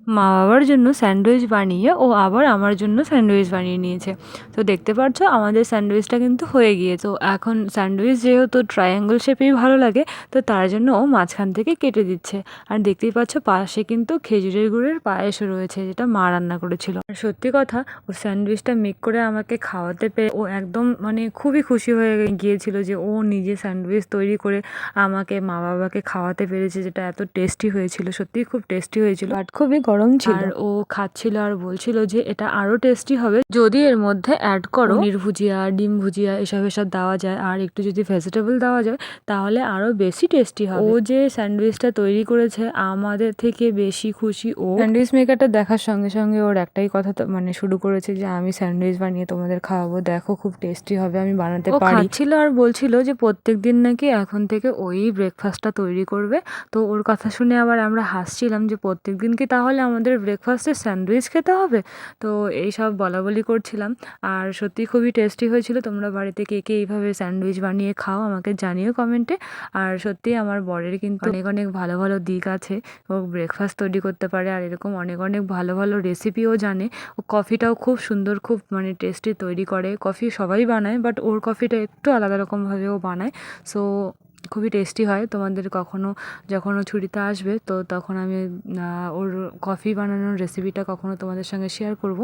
মা বাবার জন্য স্যান্ডউইচ বানিয়ে ও আবার আমার জন্য স্যান্ডউইচ বানিয়ে নিয়েছে। তো দেখতে পাচ্ছ আমাদের স্যান্ডউইচটা কিন্তু হয়ে গিয়েছে। তো এখন স্যান্ডউইচ যেহেতু ট্রায়াঙ্গল শেপেই ভালো লাগে, তো তার জন্য ও মাঝখান থেকে কেটে দিচ্ছে। আর দেখতেই পাচ্ছ পাশে কিন্তু খেজুরের গুড়ের পায়েসও রয়েছে, যেটা মা রান্না করেছিল। আর সত্যি কথা, ও স্যান্ডউইচটা মেক করে আমাকে খাওয়াতে পেরে ও একদম মানে খুবই খুশি হয়ে গিয়েছিল যে ও নিজে স্যান্ডউইচ তৈরি করে আমাকে মা বাবাকে খাওয়াতে পেরেছে, যেটা এত টেস্টি হয়েছিল। সত্যিই খুব টেস্টি হয়েছিল, বাট খুবই গরম ছিল। আর ও খাচ্ছিল আর বলছিল যে এটা আরো টেস্টি হবে যদি এর মধ্যে অ্যাড করো পনির ভুজিয়া, ডিম ভুজিয়া, এসব দেওয়া যায়, আর একটু যদি ভেজিটেবল দেওয়া যায় তাহলে আরো বেশি টেস্টি হবে। ও যে স্যান্ডউইচটা তৈরি করেছে আমাদের থেকে বেশি খুশি ও। স্যান্ডউইচ মেকারটা দেখার সঙ্গে সঙ্গে ওর একটাই কথা মানে শুরু করেছে যে আমি স্যান্ডউইচ বানিয়ে তোমাদের খাওয়াবো, দেখো খুব টেস্টি হবে, আমি বানাতে পারি। খাচ্ছিল আর বলছিল যে প্রত্যেক দিন নাকি এখন থেকে ওই ব্রেকফাস্টটা তৈরি করবে। তো ওর কথা শুনে আবার আমরা হাসছিলাম যে প্রত্যেক দিন কি তাহলে আমাদের ব্রেকফাস্টে স্যান্ডউইচ খেতে হবে? তো এইসব বলাবলি করছিলাম। আর সত্যি খুবই টেস্টি হয়েছিল। তোমরা বাড়িতে কে কে এইভাবে স্যান্ডউইচ বানিয়ে খাও আমাকে জানিও কমেন্টে। আর সত্যি আমার বরের কিন্তু অনেক অনেক ভালো ভালো দিক আছে। ও ব্রেকফাস্ট তৈরি করতে পারে আর এরকম অনেক অনেক ভালো ভালো রেসিপিও জানে। ও কফিটাও খুব সুন্দর, খুব মানে টেস্টি তৈরি করে। কফি সবাই বানায়, বাট ওর কফিটা একটু আলাদা রকমভাবে ও বানায়। সো খুবই টেস্টি হয়। তোমাদের কখনো যখন ও ছুটিতে আসবে তো তখন আমি ওর কফি বানানোর রেসিপিটা কখনো তোমাদের সঙ্গে শেয়ার করব।